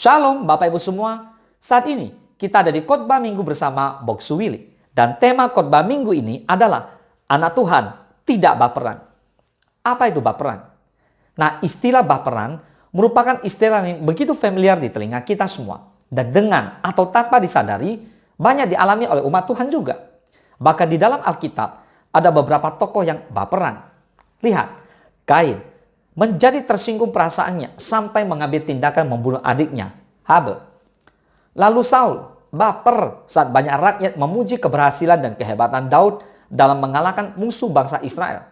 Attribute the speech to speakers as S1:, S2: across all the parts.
S1: Shalom Bapak Ibu semua. Saat ini kita ada di khotbah minggu bersama Box Suwili. Dan tema khotbah minggu ini adalah anak Tuhan tidak baperan. Apa itu baperan? Nah, istilah baperan merupakan istilah yang begitu familiar di telinga kita semua. Dan dengan atau tanpa disadari banyak dialami oleh umat Tuhan juga. Bahkan di dalam Alkitab ada beberapa tokoh yang baperan. Lihat, Kain menjadi tersinggung perasaannya sampai mengambil tindakan membunuh adiknya, Habel. Lalu Saul baper saat banyak rakyat memuji keberhasilan dan kehebatan Daud dalam mengalahkan musuh bangsa Israel.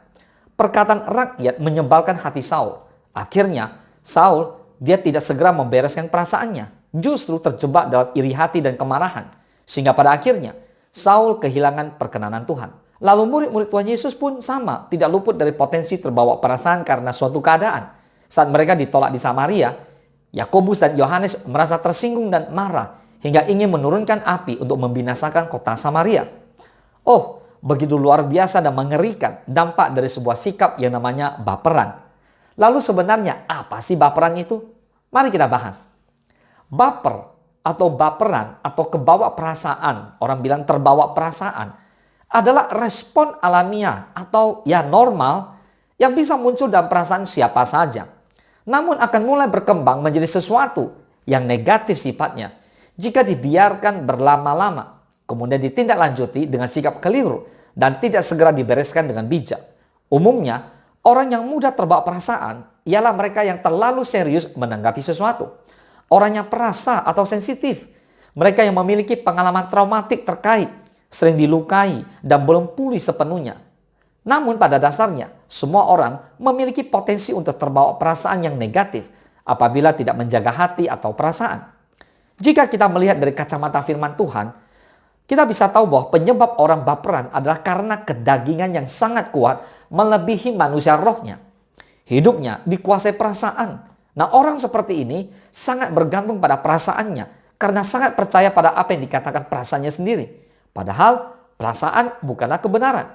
S1: Perkataan rakyat menyebalkan hati Saul. Akhirnya Saul dia tidak segera membereskan perasaannya, justru terjebak dalam iri hati dan kemarahan. Sehingga pada akhirnya Saul kehilangan perkenanan Tuhan. Lalu murid-murid Tuhan Yesus pun sama, tidak luput dari potensi terbawa perasaan karena suatu keadaan. Saat mereka ditolak di Samaria, Yakobus dan Yohanes merasa tersinggung dan marah hingga ingin menurunkan api untuk membinasakan kota Samaria. Oh, begitu luar biasa dan mengerikan dampak dari sebuah sikap yang namanya baperan. Lalu sebenarnya apa sih baperan itu? Mari kita bahas. Baper atau baperan atau kebawa perasaan, orang bilang terbawa perasaan, adalah respon alamiah atau normal yang bisa muncul dalam perasaan siapa saja. Namun akan mulai berkembang menjadi sesuatu yang negatif sifatnya jika dibiarkan berlama-lama, kemudian ditindaklanjuti dengan sikap keliru dan tidak segera dibereskan dengan bijak. Umumnya, orang yang mudah terbawa perasaan ialah mereka yang terlalu serius menanggapi sesuatu. Orang yang perasa atau sensitif, mereka yang memiliki pengalaman traumatik terkait, sering dilukai dan belum pulih sepenuhnya. Namun pada dasarnya, semua orang memiliki potensi untuk terbawa perasaan yang negatif apabila tidak menjaga hati atau perasaan. Jika kita melihat dari kacamata firman Tuhan, kita bisa tahu bahwa penyebab orang baperan adalah karena kedagingan yang sangat kuat melebihi manusia rohnya. Hidupnya dikuasai perasaan. Nah, orang seperti ini sangat bergantung pada perasaannya karena sangat percaya pada apa yang dikatakan perasaannya sendiri. Padahal perasaan bukanlah kebenaran.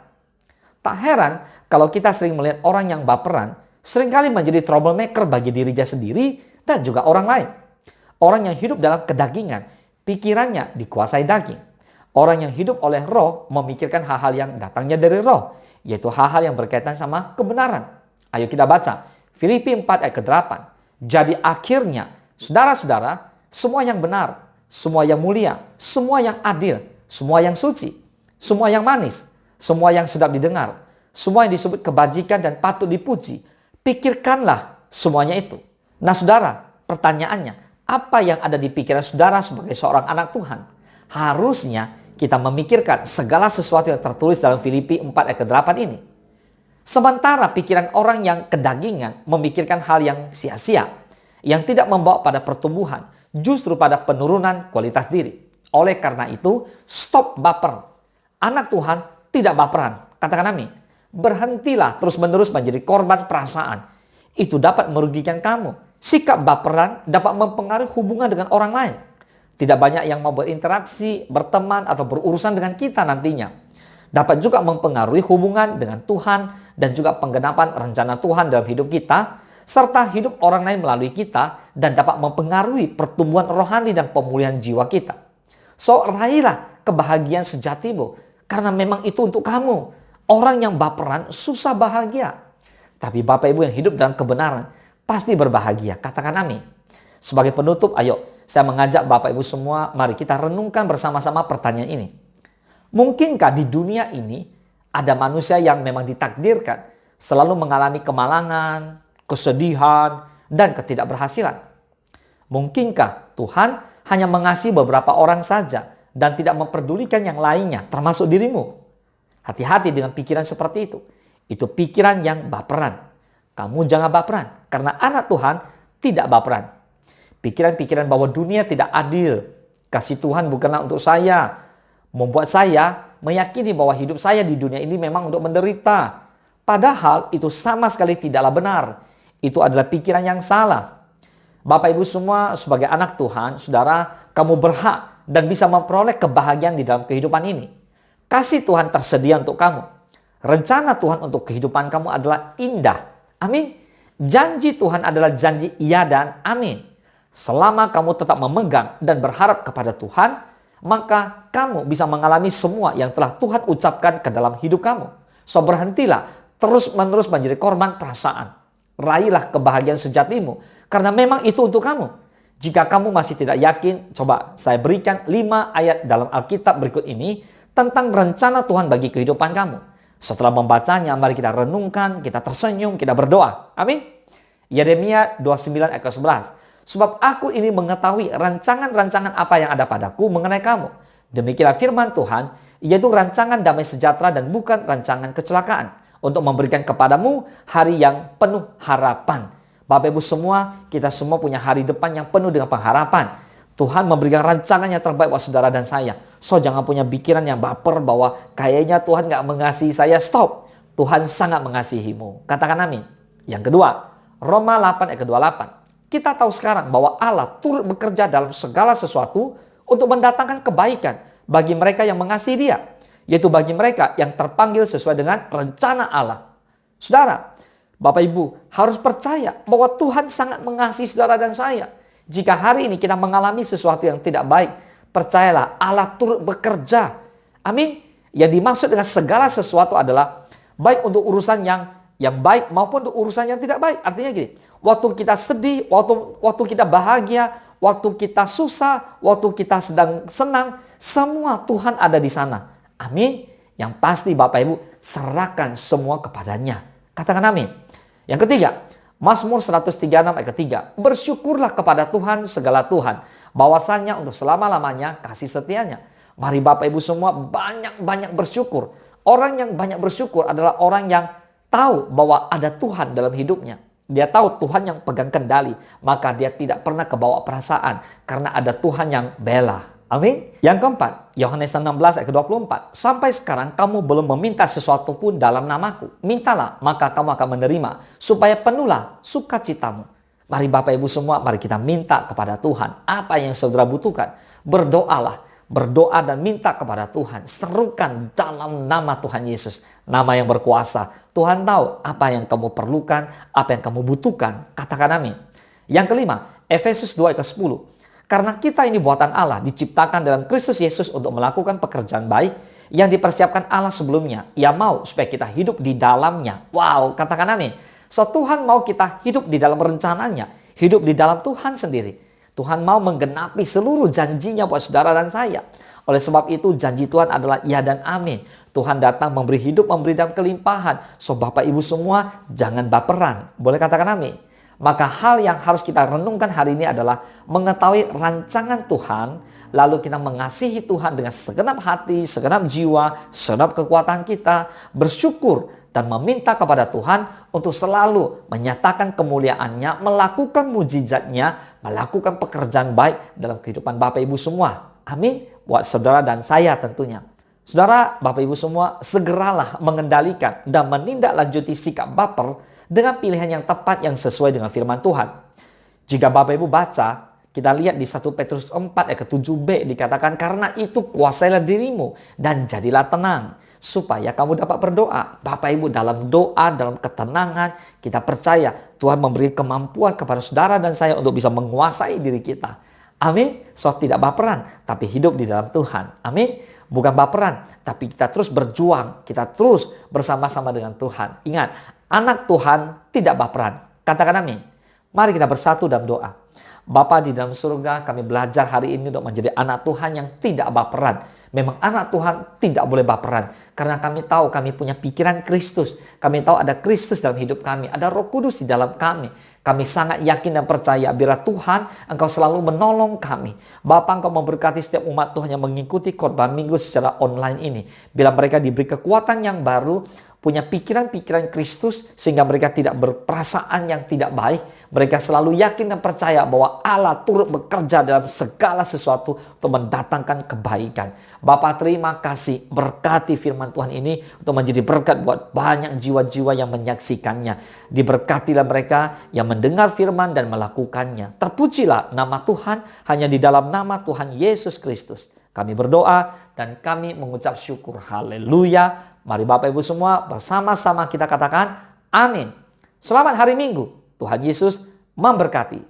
S1: Tak heran kalau kita sering melihat orang yang baperan seringkali menjadi troublemaker bagi dirinya sendiri dan juga orang lain. Orang yang hidup dalam kedagingan, pikirannya dikuasai daging. Orang yang hidup oleh roh memikirkan hal-hal yang datangnya dari roh, yaitu hal-hal yang berkaitan sama kebenaran. Ayo kita baca Filipi 4 ayat ke-8. Jadi akhirnya, saudara-saudara, semua yang benar, semua yang mulia, semua yang adil, semua yang suci, semua yang manis, semua yang sedap didengar, semua yang disebut kebajikan dan patut dipuji, pikirkanlah semuanya itu. Nah saudara, pertanyaannya, apa yang ada di pikiran saudara sebagai seorang anak Tuhan? Harusnya kita memikirkan segala sesuatu yang tertulis dalam Filipi 4 ayat ke-8 ini. Sementara pikiran orang yang kedagingan memikirkan hal yang sia-sia, yang tidak membawa pada pertumbuhan, justru pada penurunan kualitas diri. Oleh karena itu, stop baper. Anak Tuhan tidak baperan. Katakan amin. Berhentilah terus-menerus menjadi korban perasaan. Itu dapat merugikan kamu. Sikap baperan dapat mempengaruhi hubungan dengan orang lain. Tidak banyak yang mau berinteraksi, berteman, atau berurusan dengan kita nantinya. Dapat juga mempengaruhi hubungan dengan Tuhan dan juga penggenapan rencana Tuhan dalam hidup kita, serta hidup orang lain melalui kita, dan dapat mempengaruhi pertumbuhan rohani dan pemulihan jiwa kita. So, raihlah kebahagiaan sejatimu, karena memang itu untuk kamu. Orang yang baperan susah bahagia. Tapi Bapak Ibu yang hidup dalam kebenaran pasti berbahagia. Katakan amin. Sebagai penutup, ayo saya mengajak Bapak Ibu semua, mari kita renungkan bersama-sama pertanyaan ini. Mungkinkah di dunia ini ada manusia yang memang ditakdirkan selalu mengalami kemalangan, kesedihan, dan ketidakberhasilan? Mungkinkah Tuhan hanya mengasihi beberapa orang saja dan tidak memperdulikan yang lainnya, termasuk dirimu? Hati-hati dengan pikiran seperti itu. Itu pikiran yang baperan. Kamu jangan baperan, karena anak Tuhan tidak baperan. Pikiran-pikiran bahwa dunia tidak adil, kasih Tuhan bukanlah untuk saya, membuat saya meyakini bahwa hidup saya di dunia ini memang untuk menderita. Padahal itu sama sekali tidaklah benar. Itu adalah pikiran yang salah. Bapak Ibu semua sebagai anak Tuhan, saudara, kamu berhak dan bisa memperoleh kebahagiaan di dalam kehidupan ini. Kasih Tuhan tersedia untuk kamu. Rencana Tuhan untuk kehidupan kamu adalah indah. Amin. Janji Tuhan adalah janji iya dan amin. Selama kamu tetap memegang dan berharap kepada Tuhan, maka kamu bisa mengalami semua yang telah Tuhan ucapkan ke dalam hidup kamu. So berhentilah terus-menerus menjadi korban perasaan. Raihlah kebahagiaan sejatimu, karena memang itu untuk kamu. Jika kamu masih tidak yakin, coba saya berikan 5 ayat dalam Alkitab berikut ini tentang rencana Tuhan bagi kehidupan kamu. Setelah membacanya, mari kita renungkan, kita tersenyum, kita berdoa. Amin. Yeremia 29 ayat 11. Sebab aku ini mengetahui rancangan-rancangan apa yang ada padaku mengenai kamu. Demikianlah firman Tuhan, yaitu rancangan damai sejahtera dan bukan rancangan kecelakaan, untuk memberikan kepadamu hari yang penuh harapan. Bapak Ibu semua, kita semua punya hari depan yang penuh dengan pengharapan. Tuhan memberikan rancangan yang terbaik buat saudara dan saya. So jangan punya pikiran yang baper bahwa kayaknya Tuhan gak mengasihi saya. Stop. Tuhan sangat mengasihimu. Katakan amin. Yang kedua, Roma 8 ayat ke-28. Kita tahu sekarang bahwa Allah turut bekerja dalam segala sesuatu untuk mendatangkan kebaikan bagi mereka yang mengasihi Dia, yaitu bagi mereka yang terpanggil sesuai dengan rencana Allah. Saudara, Bapak Ibu harus percaya bahwa Tuhan sangat mengasihi saudara dan saya. Jika hari ini kita mengalami sesuatu yang tidak baik, percayalah Allah turut bekerja. Amin. Yang dimaksud dengan segala sesuatu adalah baik untuk urusan yang baik maupun untuk urusan yang tidak baik. Artinya gini, waktu kita sedih, waktu kita bahagia, waktu kita susah, waktu kita sedang senang, semua Tuhan ada di sana. Amin. Yang pasti Bapak Ibu serahkan semua kepadanya. Katakan amin. Yang ketiga, Mazmur 136 ayat ketiga. Bersyukurlah kepada Tuhan segala Tuhan, bahwasanya untuk selama-lamanya kasih setianya. Mari Bapak Ibu semua banyak-banyak bersyukur. Orang yang banyak bersyukur adalah orang yang tahu bahwa ada Tuhan dalam hidupnya. Dia tahu Tuhan yang pegang kendali, maka dia tidak pernah kebawa perasaan karena ada Tuhan yang bela. Amin. Yang keempat, Yohanes 16 ayat ke-24. Sampai sekarang kamu belum meminta sesuatu pun dalam namaku. Mintalah, maka kamu akan menerima, supaya penuhlah sukacitamu. Mari Bapak Ibu semua, mari kita minta kepada Tuhan apa yang saudara butuhkan. Berdoalah, berdoa dan minta kepada Tuhan. Serukan dalam nama Tuhan Yesus, nama yang berkuasa. Tuhan tahu apa yang kamu perlukan, apa yang kamu butuhkan. Katakan amin. Yang kelima, Efesus 2 ayat ke-10. Karena kita ini buatan Allah, diciptakan dalam Kristus Yesus untuk melakukan pekerjaan baik yang dipersiapkan Allah sebelumnya. Ia mau supaya kita hidup di dalamnya. Wow, katakan amin. So Tuhan mau kita hidup di dalam rencananya, hidup di dalam Tuhan sendiri. Tuhan mau menggenapi seluruh janjinya buat saudara dan saya. Oleh sebab itu janji Tuhan adalah iya dan amin. Tuhan datang memberi hidup, memberi dalam kelimpahan. So Bapak Ibu semua jangan baperan. Boleh katakan amin. Maka hal yang harus kita renungkan hari ini adalah mengetahui rancangan Tuhan, lalu kita mengasihi Tuhan dengan segenap hati, segenap jiwa, segenap kekuatan kita, bersyukur dan meminta kepada Tuhan untuk selalu menyatakan kemuliaannya, melakukan mujizatnya, melakukan pekerjaan baik dalam kehidupan Bapak Ibu semua. Amin. Buat saudara dan saya tentunya. Saudara, Bapak Ibu semua, segeralah mengendalikan dan menindaklanjuti sikap baper dengan pilihan yang tepat yang sesuai dengan firman Tuhan. Jika Bapak Ibu baca, kita lihat di 1 Petrus 4 ayat ke-7b dikatakan, karena itu kuasailah dirimu dan jadilah tenang supaya kamu dapat berdoa. Bapak Ibu, dalam doa, dalam ketenangan, kita percaya Tuhan memberi kemampuan kepada saudara dan saya untuk bisa menguasai diri kita. Amin. So tidak baperan, tapi hidup di dalam Tuhan. Amin. Bukan baperan, tapi kita terus berjuang, kita terus bersama-sama dengan Tuhan. Ingat, anak Tuhan tidak baperan. Katakan amin. Mari kita bersatu dalam doa. Bapa di dalam surga, kami belajar hari ini untuk menjadi anak Tuhan yang tidak baperan. Memang anak Tuhan tidak boleh baperan. Karena kami tahu kami punya pikiran Kristus. Kami tahu ada Kristus dalam hidup kami. Ada Roh Kudus di dalam kami. Kami sangat yakin dan percaya bila Tuhan Engkau selalu menolong kami. Bapa, Engkau memberkati setiap umat Tuhan yang mengikuti khotbah minggu secara online ini. Bila mereka diberi kekuatan yang baru, punya pikiran-pikiran Kristus sehingga mereka tidak berperasaan yang tidak baik. Mereka selalu yakin dan percaya bahwa Allah turut bekerja dalam segala sesuatu untuk mendatangkan kebaikan. Bapa, terima kasih, berkati firman Tuhan ini untuk menjadi berkat buat banyak jiwa-jiwa yang menyaksikannya. Diberkatilah mereka yang mendengar firman dan melakukannya. Terpujilah nama Tuhan hanya di dalam nama Tuhan Yesus Kristus. Kami berdoa dan kami mengucap syukur. Haleluya. Mari Bapak Ibu semua bersama-sama kita katakan amin. Selamat hari Minggu. Tuhan Yesus memberkati.